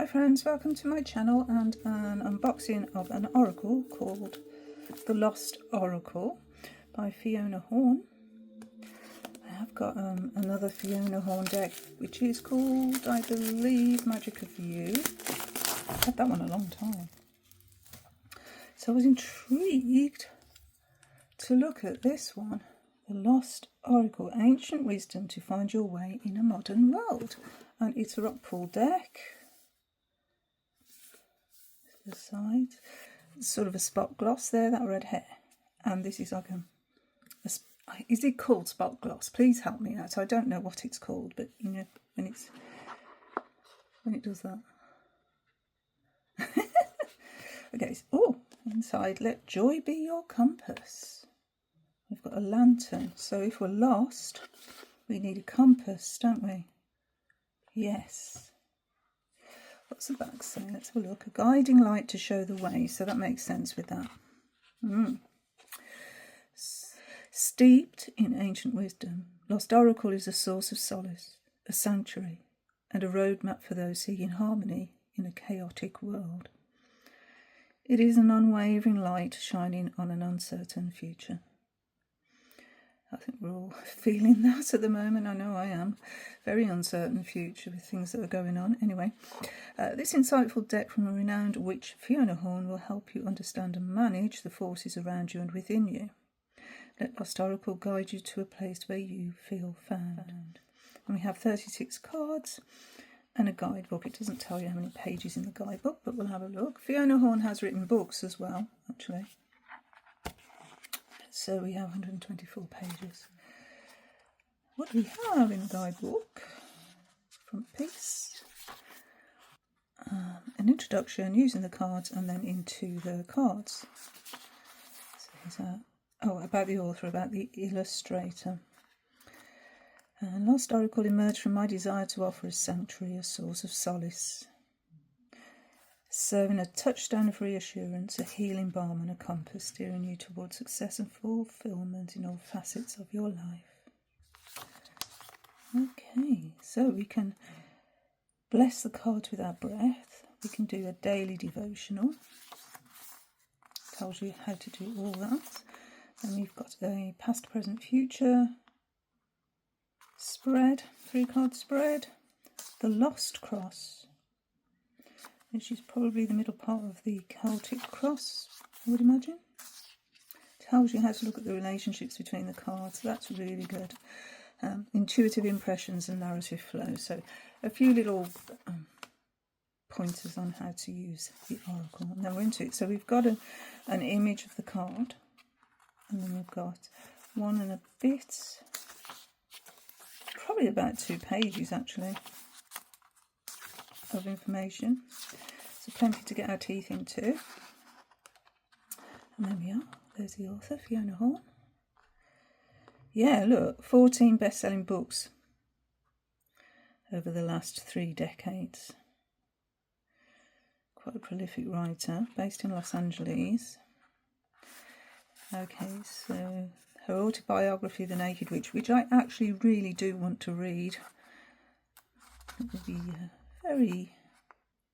friends, welcome to my channel and an unboxing of an oracle called The Lost Oracle by Fiona Horn. I have got another Fiona Horn deck which is called, I believe, Magic of You. I've had that one a long time. So I was intrigued to look at this one, The Lost Oracle, Ancient Wisdom to Find Your Way in a Modern World. And it's a rock pool deck. The sides, sort of a spot gloss there, that red hair, and this is like is it called spot gloss? Please help me out. I don't know what it's called, but you know when it does that. Okay, so, oh, inside, let joy be your compass. We've got a lantern, so if we're lost, we need a compass, don't we? Yes. What's the back say? Let's have a look. A guiding light to show the way. So that makes sense with that. Steeped in ancient wisdom, Lost Oracle is a source of solace, a sanctuary, and a roadmap for those seeking harmony in a chaotic world. It is an unwavering light shining on an uncertain future. I think we're all feeling that at the moment. I know I am. Very uncertain future with things that are going on. Anyway, this insightful deck from a renowned witch, Fiona Horn, will help you understand and manage the forces around you and within you. Let Lost Oracle guide you to a place where you feel found. And we have 36 cards and a guidebook. It doesn't tell you how many pages in the guidebook, but we'll have a look. Fiona Horn has written books as well, actually. So we have 124 pages. What do we have in the guidebook? Front piece. An introduction, using the cards, and then into the cards. So here's about the author, about the illustrator. And Lost Oracle emerged from my desire to offer a sanctuary, a source of solace, serving a touchstone of reassurance, a healing balm and a compass, steering you towards success and fulfillment in all facets of your life. Okay, so we can bless the cards with our breath. We can do a daily devotional. Tells you how to do all that. And we've got a past, present, future spread, 3-card spread. The Lost Cross, which is probably the middle part of the Celtic cross, I would imagine. Tells you how to look at the relationships between the cards. That's really good. Intuitive impressions and narrative flow. So a few little pointers on how to use the oracle. And then we're into it. So we've got an image of the card. And then we've got one and a bit, probably about 2 pages actually, of information. So plenty to get our teeth into. And there we are. There's the author, Fiona Horn. Yeah, look, 14 best-selling books over the last 3 decades. Quite a prolific writer, based in Los Angeles. Okay, so her autobiography, The Naked Witch, which I actually really do want to read. It would be very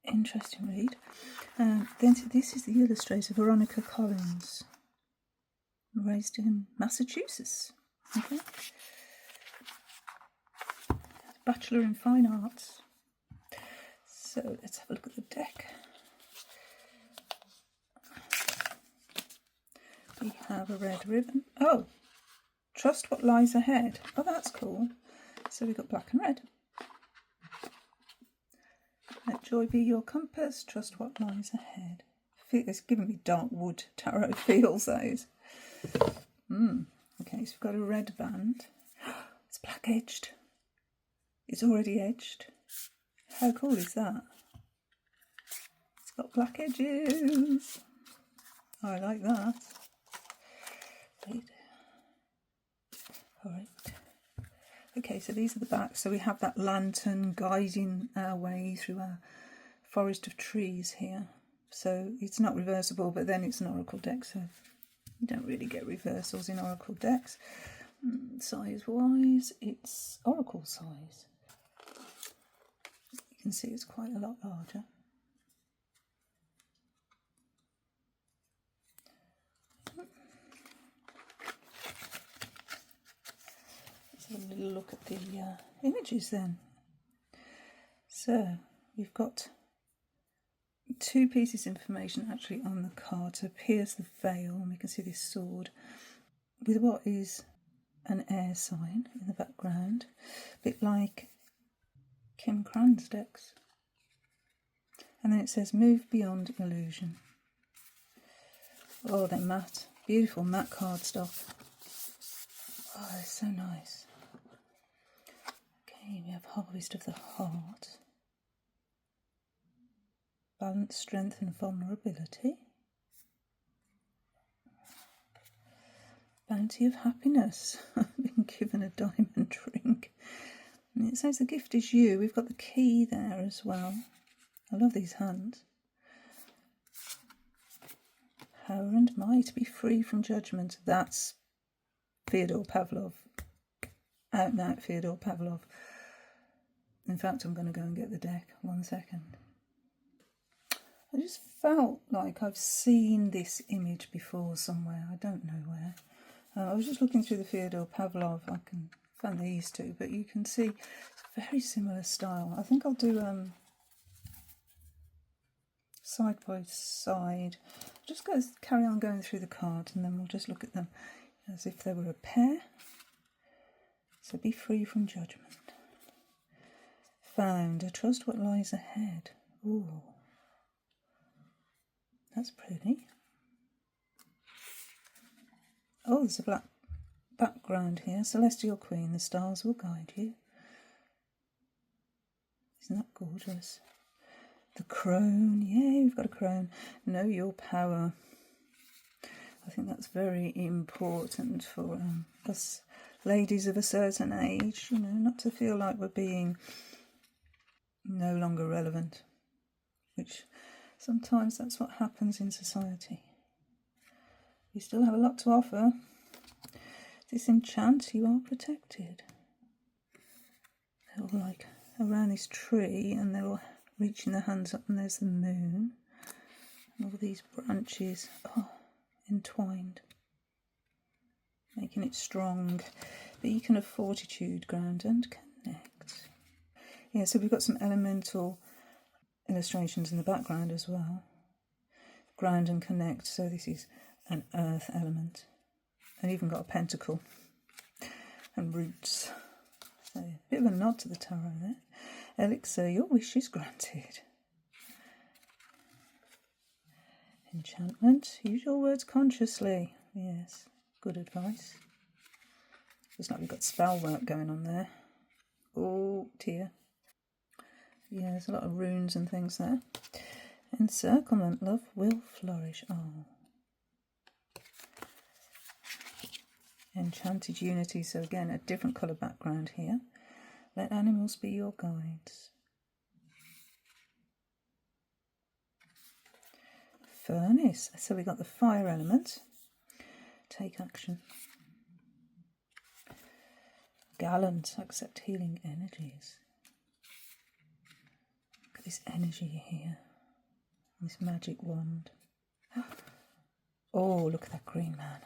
interesting read. Then this is the illustrator, Veronica Collins, raised in Massachusetts. Okay, Bachelor in Fine Arts. So let's have a look at the deck. We have a red ribbon. Oh, trust what lies ahead. Oh, that's cool. So we've got black and red. Let joy be your compass, trust what lies ahead. It's giving me dark wood tarot feels, those. Okay, so we've got a red band. It's black edged. It's already edged. How cool is that? It's got black edges. Oh, I like that. Right. All right. Okay, so these are the backs. So we have that lantern guiding our way through our forest of trees here. So it's not reversible, but then it's an oracle deck, so you don't really get reversals in oracle decks. Size-wise, it's oracle size. You can see it's quite a lot larger. Let's have a little look at the images then. So we've got 2 pieces of information actually on the card. So here's the veil, and we can see this sword with what is an air sign in the background, a bit like Kim Cran's decks. And then it says move beyond illusion. Oh, they're matte, beautiful matte cardstock. Oh, they're so nice. Okay, we have Harvest of the Heart. Balance, strength and vulnerability. Bounty of happiness. I've been given a diamond ring. And it says the gift is you. We've got the key there as well. I love these hands. Power and might, be free from judgment. That's Fyodor Pavlov. Out and out Fyodor Pavlov. In fact, I'm going to go and get the deck. 1 second. I just felt like I've seen this image before somewhere. I don't know where. I was just looking through the Fyodor Pavlov. I can find these 2, but you can see it's a very similar style. I think I'll do side by side. Just carry on going through the cards, and then we'll just look at them as if they were a pair. So be free from judgment. Found. Trust what lies ahead. Ooh, that's pretty. Oh, there's a black background here. Celestial Queen, the stars will guide you. Isn't that gorgeous? The crone, yay, we've got a crone. Know your power. I think that's very important for us ladies of a certain age, you know, not to feel like we're being no longer relevant, which sometimes that's what happens in society. You still have a lot to offer. Disenchant, you are protected. They're all like around this tree, and they're all reaching their hands up, and there's the moon. And all these branches, entwined, making it strong. Beacon of fortitude, ground and connect. Yeah, so we've got some elemental illustrations in the background as well. Ground and connect, so this is an earth element. And even got a pentacle and roots. So a bit of a nod to the tarot there. Elixir, your wish is granted. Enchantment, use your words consciously. Yes, good advice. Looks like we've got spell work going on there. Oh dear. Yeah, there's a lot of runes and things there. Encirclement, love will flourish. Oh. Enchanted unity, so again a different colour background here. Let animals be your guides. Furnace, so we got the fire element. Take action. Gallant, accept healing energies. Look at this energy here. This magic wand. Oh, look at that green man.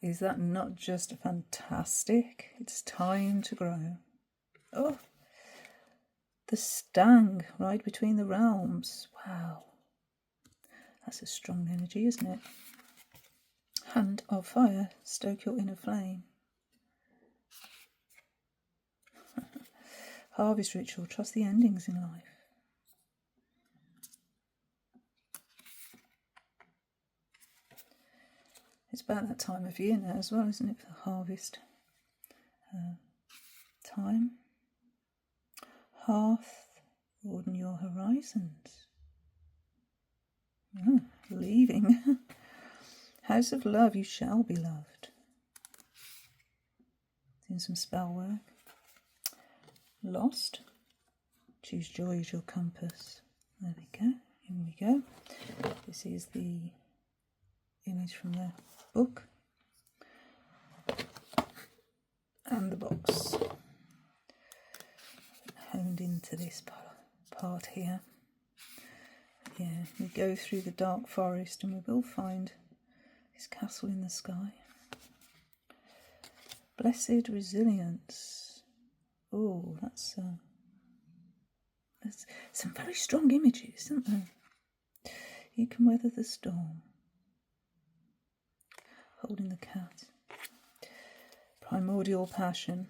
Is that not just fantastic? It's time to grow. Oh, the stang right between the realms. Wow. That's a strong energy, isn't it? Hand of fire, stoke your inner flame. Harvest ritual, trust the endings in life. It's about that time of year now as well, isn't it, for harvest time. Hearth, broaden your horizons. Oh, leaving. House of love, you shall be loved. Doing some spell work. Lost, choose joy as your compass. There we go, here we go. This is the image from the book and the box. Honed into this part here. Yeah, we go through the dark forest and we will find This castle in the sky. Blessed resilience. Oh, that's some very strong images, isn't there? You can weather the storm. Holding the cat. Primordial passion.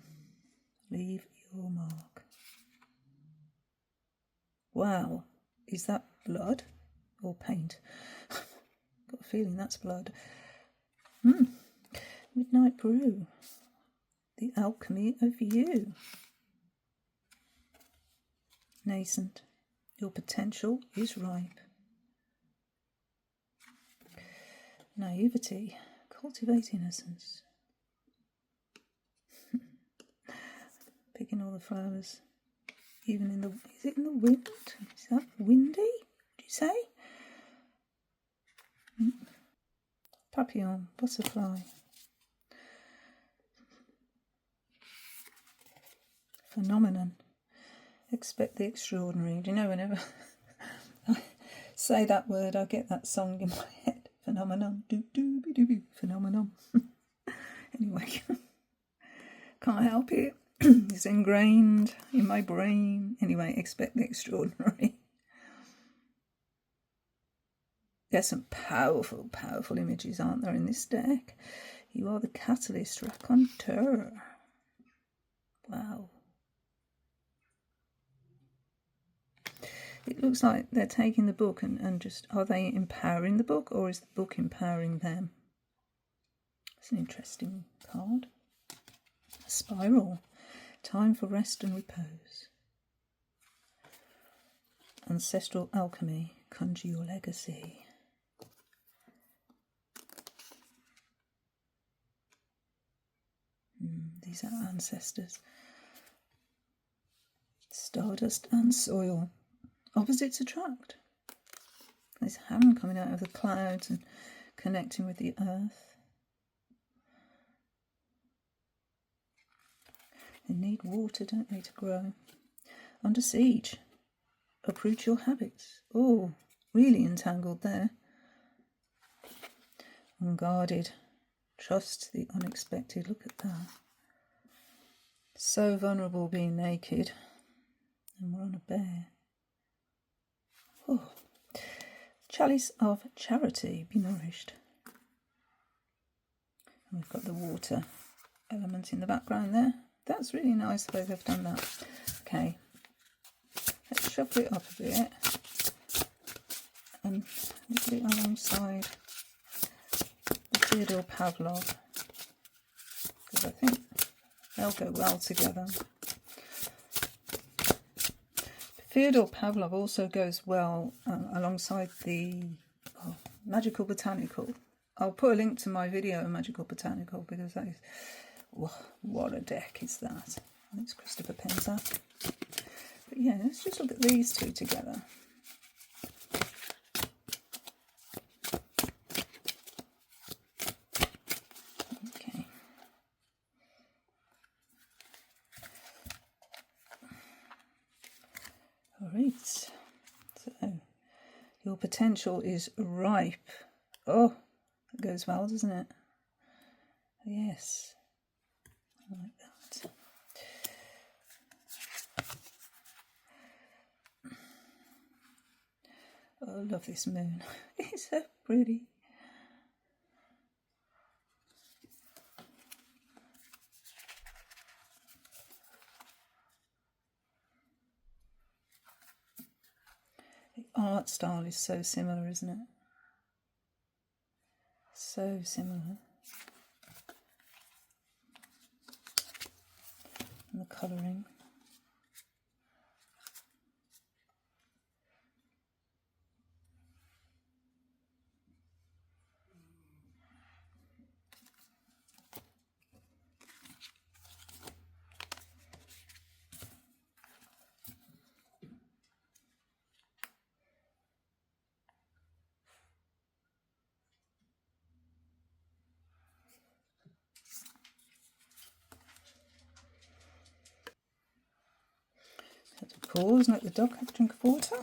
Leave your mark. Wow, is that blood or paint? Got a feeling that's blood. Midnight brew. The alchemy of you. Nascent. Your potential is ripe. Naivety. Cultivate innocence. Picking all the flowers. Even in the... Is it in the wind? Is that windy? Did you say? Papillon. Butterfly. Phenomenon. Expect the extraordinary. Do you know, whenever I say that word, I get that song in my head. Phenomenon. Do-do-be-do-be. Phenomenon. Anyway, can't help it. It's ingrained in my brain. Anyway, expect the extraordinary. There's some powerful, powerful images, aren't there, in this deck? You are the catalyst raconteur. Wow. It looks like they're taking the book and just... Are they empowering the book, or is the book empowering them? It's an interesting card. A spiral. Time for rest and repose. Ancestral alchemy. Conjure your legacy. These are ancestors. Stardust and soil. Opposites attract. This hand coming out of the clouds and connecting with the earth. They need water, don't they, to grow? Under siege. Uproot your habits. Oh, really entangled there. Unguarded. Trust the unexpected. Look at that. So vulnerable being naked. And we're on a bear. Oh. Chalice of charity. Be nourished. And we've got the water element in the background there. That's really nice the way they've done that. Okay. Let's shuffle it up a bit. And put it alongside the Theodore Pavlov. Because I think they'll go well together. Fyodor Pavlov also goes well alongside the Magical Botanical. I'll put a link to my video on Magical Botanical because that is... what a deck is that. It's Christopher Penza. But yeah, let's just look at these two together. Okay. Alright. So, your potential is ripe. Oh, that goes well, doesn't it? Yes. I like that. Oh, I love this moon. It's so pretty. The art style is so similar, isn't it? So similar. And the colouring. Have to pause and let the dog have a drink of water.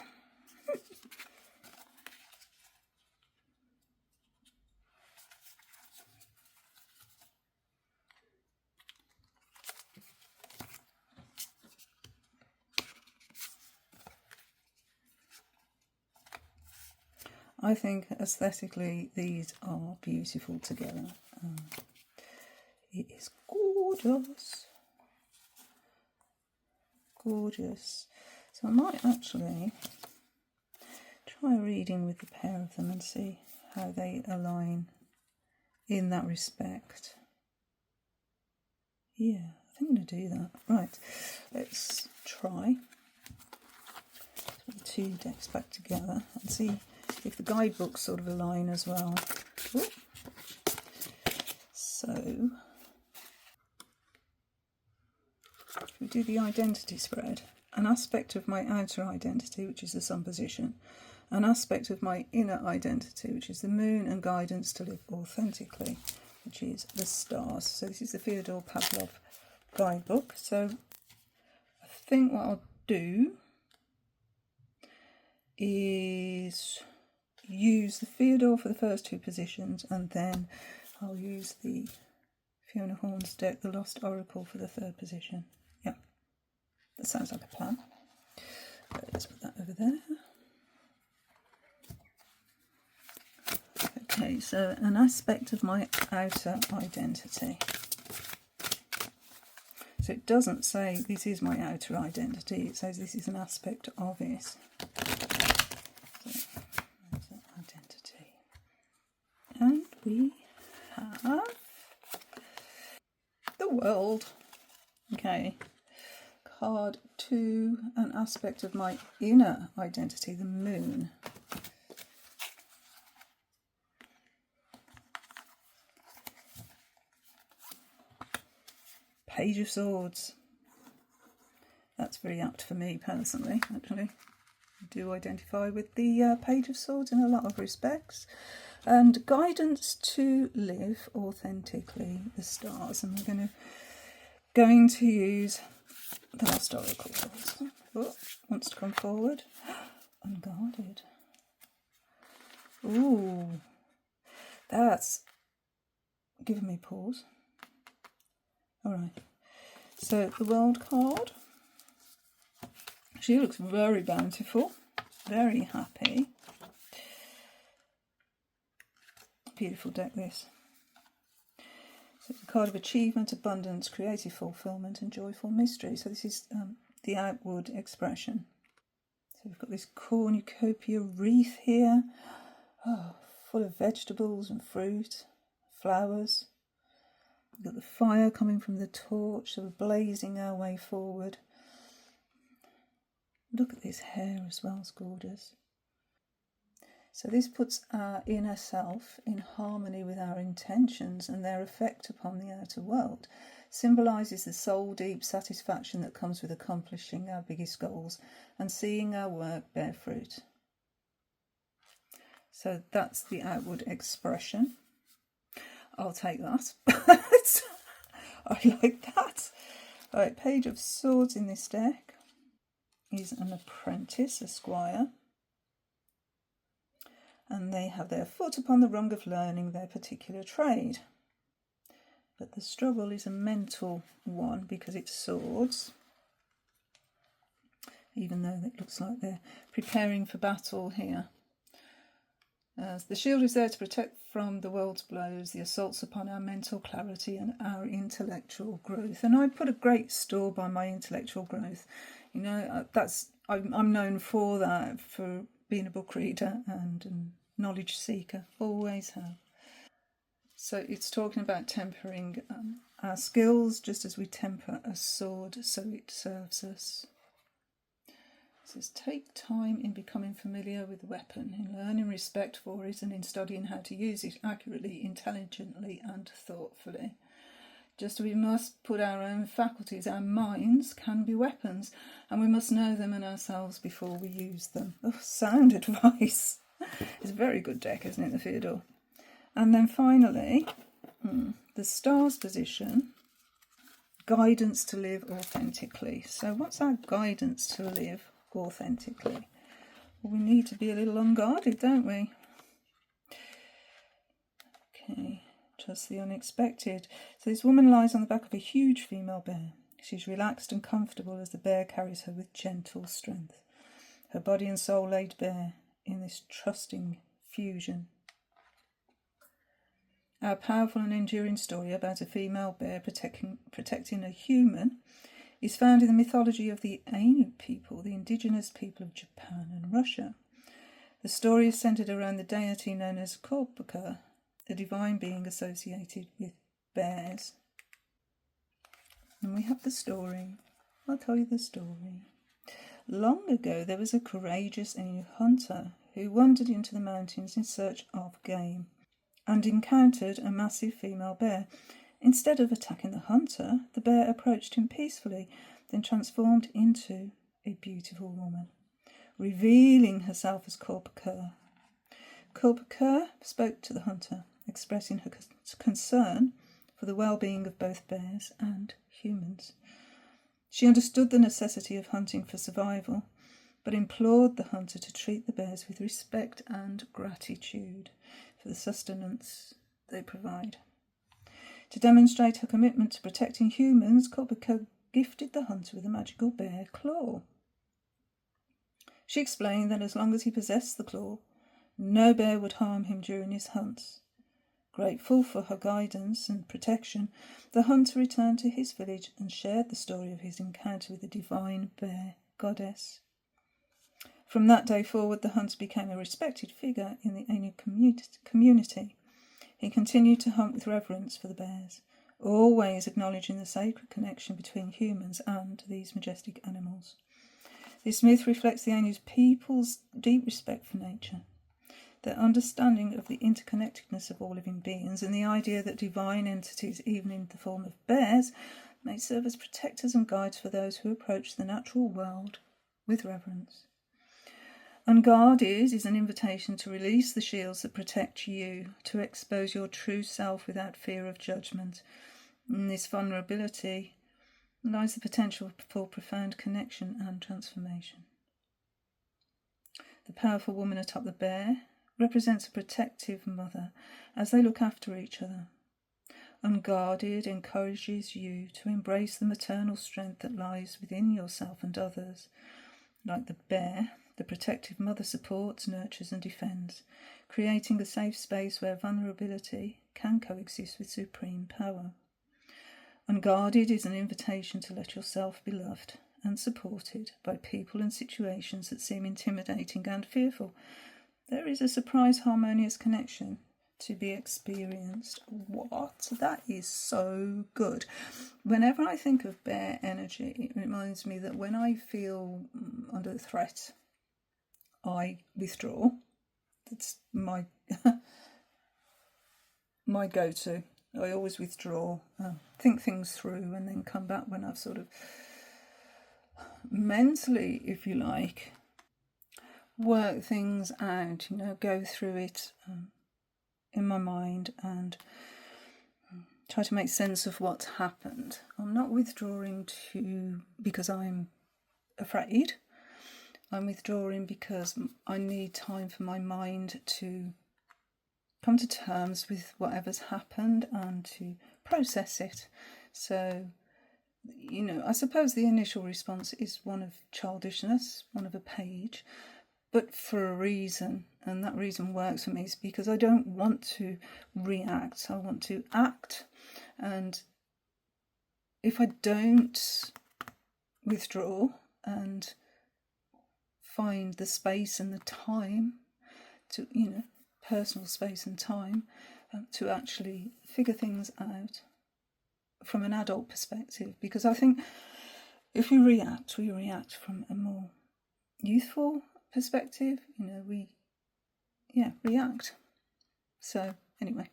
I think aesthetically these are beautiful together. It is gorgeous. Gorgeous. So I might actually try reading with the pair of them and see how they align in that respect. Yeah, I think I'm going to do that. Right, let's try. Put the two decks back together and see if the guidebooks sort of align as well. Ooh. So, we do the identity spread. An aspect of my outer identity, which is the sun position. An aspect of my inner identity, which is the moon, and guidance to live authentically, which is the stars. So this is the Fyodor Pavlov guidebook. So I think what I'll do is use the Fyodor for the first two positions, and then I'll use the Fiona Horn's deck, the Lost Oracle, for the third position. Yeah, that sounds like a plan. Let's put that over there. Okay, so an aspect of my outer identity. So it doesn't say this is my outer identity, it says this is an aspect of it. So, outer identity. And we have the world. Okay. Card 2, an aspect of my inner identity, the moon. Page of Swords. That's very apt for me personally, actually. I do identify with the Page of Swords in a lot of respects. And guidance to live authentically, the stars. And we're going to use the Lost Oracle. Oh, wants to come forward. Unguarded. Ooh, that's giving me pause. All right. So the World card. She looks very bountiful, very happy. Beautiful deck, this. So it's a card of achievement, abundance, creative fulfillment, and joyful mystery. So this is the outward expression. So we've got this cornucopia wreath here, full of vegetables and fruit, flowers. We've got the fire coming from the torch, so we're blazing our way forward. Look at this hair as well, it's gorgeous. So this puts our inner self in harmony with our intentions and their effect upon the outer world. Symbolises the soul deep satisfaction that comes with accomplishing our biggest goals and seeing our work bear fruit. So that's the outward expression. I'll take that. I like that. Right, Page of Swords in this deck is an apprentice, a squire. And they have their foot upon the rung of learning their particular trade. But the struggle is a mental one because it's swords. Even though it looks like they're preparing for battle here. The shield is there to protect from the world's blows, the assaults upon our mental clarity and our intellectual growth. And I put a great store by my intellectual growth. You know, I'm known for that, for being a book reader and knowledge seeker, always have. So it's talking about tempering our skills just as we temper a sword so it serves us. It says, take time in becoming familiar with the weapon, in learning respect for it and in studying how to use it accurately, intelligently and thoughtfully. Just as we must put our own faculties, our minds can be weapons, and we must know them and ourselves before we use them. Oh, sound advice. It's a very good deck, isn't it, the Fyodor? And then finally, the stars position, guidance to live authentically. So what's our guidance to live authentically? Well, we need to be a little unguarded, don't we? Okay, trust the unexpected. So this woman lies on the back of a huge female bear. She's relaxed and comfortable as the bear carries her with gentle strength. Her body and soul laid bare in this trusting fusion. Our powerful and enduring story about a female bear protecting a human is found in the mythology of the Ainu people, the indigenous people of Japan and Russia. The story is centered around the deity known as Guidebook, a divine being associated with bears. And we have the story. I'll tell you the story. Long ago, there was a courageous Ainu hunter who wandered into the mountains in search of game and encountered a massive female bear. Instead of attacking the hunter, the bear approached him peacefully, then transformed into a beautiful woman, revealing herself as Guidebook. Guidebook spoke to the hunter, expressing her concern for the well-being of both bears and humans. She understood the necessity of hunting for survival, but implored the hunter to treat the bears with respect and gratitude for the sustenance they provide. To demonstrate her commitment to protecting humans, Guidebook gifted the hunter with a magical bear claw. She explained that as long as he possessed the claw, no bear would harm him during his hunts. Grateful for her guidance and protection, the hunter returned to his village and shared the story of his encounter with the divine bear goddess. From that day forward, the hunter became a respected figure in the Ainu community. He continued to hunt with reverence for the bears, always acknowledging the sacred connection between humans and these majestic animals. This myth reflects the Ainu people's deep respect for nature, their understanding of the interconnectedness of all living beings, and the idea that divine entities, even in the form of bears, may serve as protectors and guides for those who approach the natural world with reverence. Unguarded is an invitation to release the shields that protect you, to expose your true self without fear of judgment. In this vulnerability lies the potential for profound connection and transformation. The powerful woman atop the bear represents a protective mother as they look after each other. Unguarded encourages you to embrace the maternal strength that lies within yourself and others. Like the bear, the protective mother supports, nurtures and defends, creating a safe space where vulnerability can coexist with supreme power. Unguarded is an invitation to let yourself be loved and supported by people and situations that seem intimidating and fearful. There is a surprise harmonious connection to be experienced. What? That is so good. Whenever I think of bear energy, it reminds me that when I feel under threat, I withdraw. That's my my go-to. I always withdraw, think things through, and then come back when I've sort of mentally, if you like, work things out, go through it in my mind and try to make sense of what's happened. I'm not withdrawing because I'm afraid. I'm withdrawing because I need time for my mind to come to terms with whatever's happened and to process it. So, I suppose the initial response is one of childishness, one of a page, but for a reason, and that reason works for me is because I don't want to react, I want to act. And if I don't withdraw and find the space and the time to, personal space and time to actually figure things out from an adult perspective, because I think if we react from a more youthful perspective, we react. So anyway,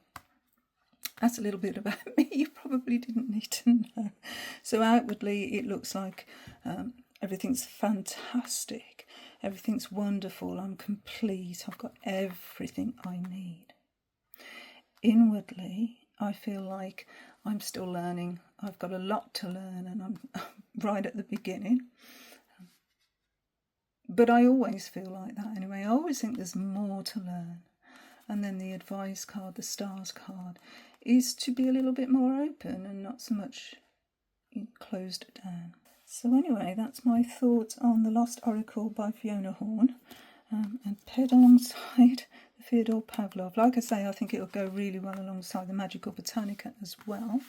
that's a little bit about me. You probably didn't need to know. So outwardly it looks like everything's fantastic, everything's wonderful, I'm complete, I've got everything I need. Inwardly I feel like I'm still learning, I've got a lot to learn, and I'm right at the beginning. But I always feel like that anyway. I always think there's more to learn. And then the advice card, the stars card, is to be a little bit more open and not so much closed down. So anyway, that's my thoughts on The Lost Oracle by Fiona Horn, and paired alongside the Fyodor Pavlov. Like I say, I think it'll go really well alongside the Magical Botanica as well.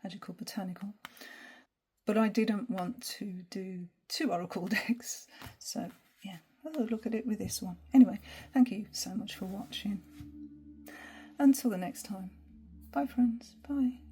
Magical Botanical. But I didn't want to do 2 oracle decks. So, yeah, I'll look at it with this one. Anyway, thank you so much for watching. Until the next time. Bye, friends. Bye.